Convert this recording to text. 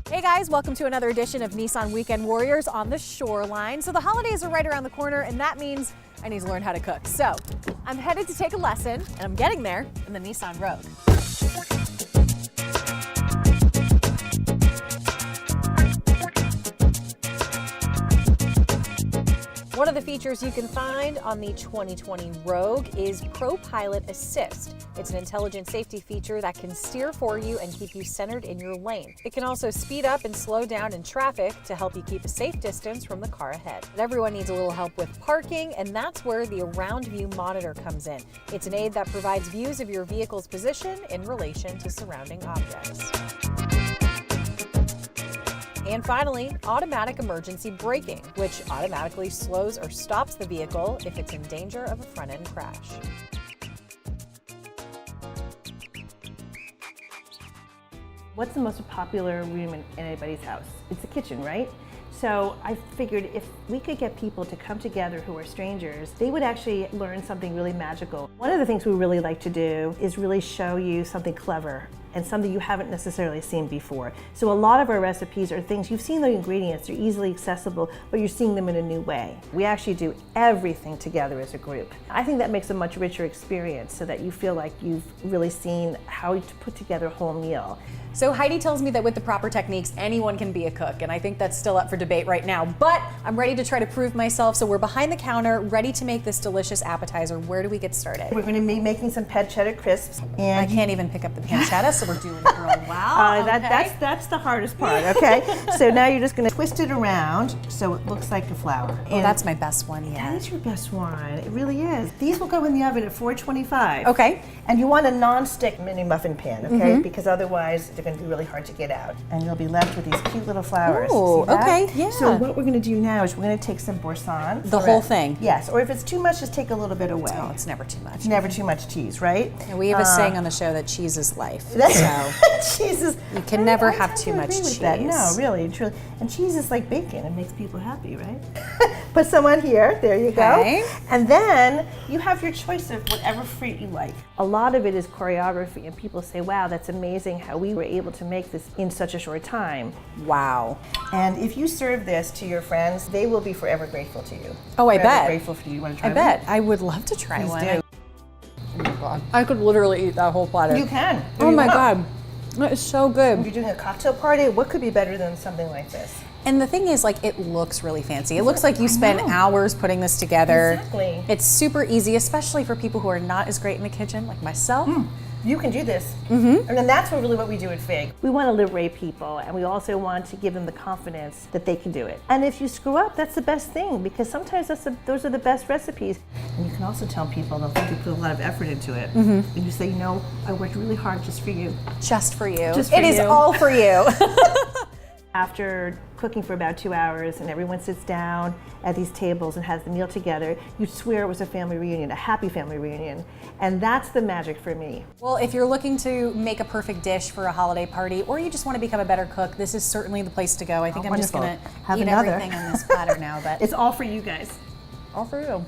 Hey guys, welcome to another edition of Nissan Weekend Warriors on the Shoreline. So the holidays are right around the corner, and that means I need to learn how to cook. So I'm headed to take a lesson, and I'm getting there in the Nissan Road. One of the features you can find on the 2020 Rogue is ProPilot Assist. It's an intelligent safety feature that can steer for you and keep you centered in your lane. It can also speed up and slow down in traffic to help you keep a safe distance from the car ahead. But everyone needs a little help with parking, and that's where the Around View monitor comes in. It's an aid that provides views of your vehicle's position in relation to surrounding objects. And finally, automatic emergency braking, which automatically slows or stops the vehicle if it's in danger of a front-end crash. What's the most popular room in anybody's house? It's the kitchen, right? So I figured if we could get people to come together who are strangers, they would actually learn something really magical. One of the things we really like to do is really show you something clever and something you haven't necessarily seen before. So a lot of our recipes are things, you've seen the ingredients, they're easily accessible, but you're seeing them in a new way. We actually do everything together as a group. I think that makes a much richer experience so that you feel like you've really seen how to put together a whole meal. So Heidi tells me that with the proper techniques, anyone can be a cook, and I think that's still up for debate right now, but I'm ready to try to prove myself. So we're behind the counter, ready to make this delicious appetizer. Where do we get started? We're gonna be making some pet cheddar crisps. And I can't even pick up the pancetta, so we're doing it real well. That's the hardest part, okay? So now you're just gonna twist it around so it looks like a flower. Oh, that's my best one yet. That is your best one, it really is. These will go in the oven at 425. Okay. And you want a non-stick mini muffin pan, okay? Because otherwise they're gonna be really hard to get out. And you'll be left with these cute little flowers. Oh, okay, yeah. So what we're gonna do now is we're gonna take some boursin. The whole thing? Yes, or if it's too much, just take a little bit away. Oh, it's never too much. Never too much cheese, right? And we have a saying on the show that cheese is life. So cheese is, you can never have tend too to much agree with cheese. that. No, really, truly. And cheese is like bacon. It makes people happy, right? Put some on here. There you Okay. go. And then you have your choice of whatever fruit you like. A lot of it is choreography, and people say, wow, that's amazing how we were able to make this in such a short time. Wow. And if you serve this to your friends, they will be forever grateful to you. Oh, I Forever bet. grateful for you. You want to try I one? bet. I would love to try Please one. do. Oh my God. I could literally eat that whole platter. You can. Oh my God. That is so If good. you're doing a cocktail party, what could be better than something like this? And the thing is, like, it looks really fancy. It looks like you spend hours putting this together. Exactly. It's super easy, especially for people who are not as great in the kitchen, like myself. You can do this. And then that's what we do at FIG. We want to liberate people, and we also want to give them the confidence that they can do it. And if you screw up, that's the best thing, because sometimes those are the best recipes. And you can also tell people, they'll think you put a lot of effort into it. And you say, you know, I worked really hard just for you. Just for you. Just for It is you. all for you. After cooking for about 2 hours and everyone sits down at these tables and has the meal together, you'd swear it was a family reunion, a happy family reunion. And that's the magic for me. Well, if you're looking to make a perfect dish for a holiday party, or you just want to become a better cook, this is certainly the place to go. I think I'm just wonderful. going to Have eat another. everything on this platter now, but It's all for you guys. all for you.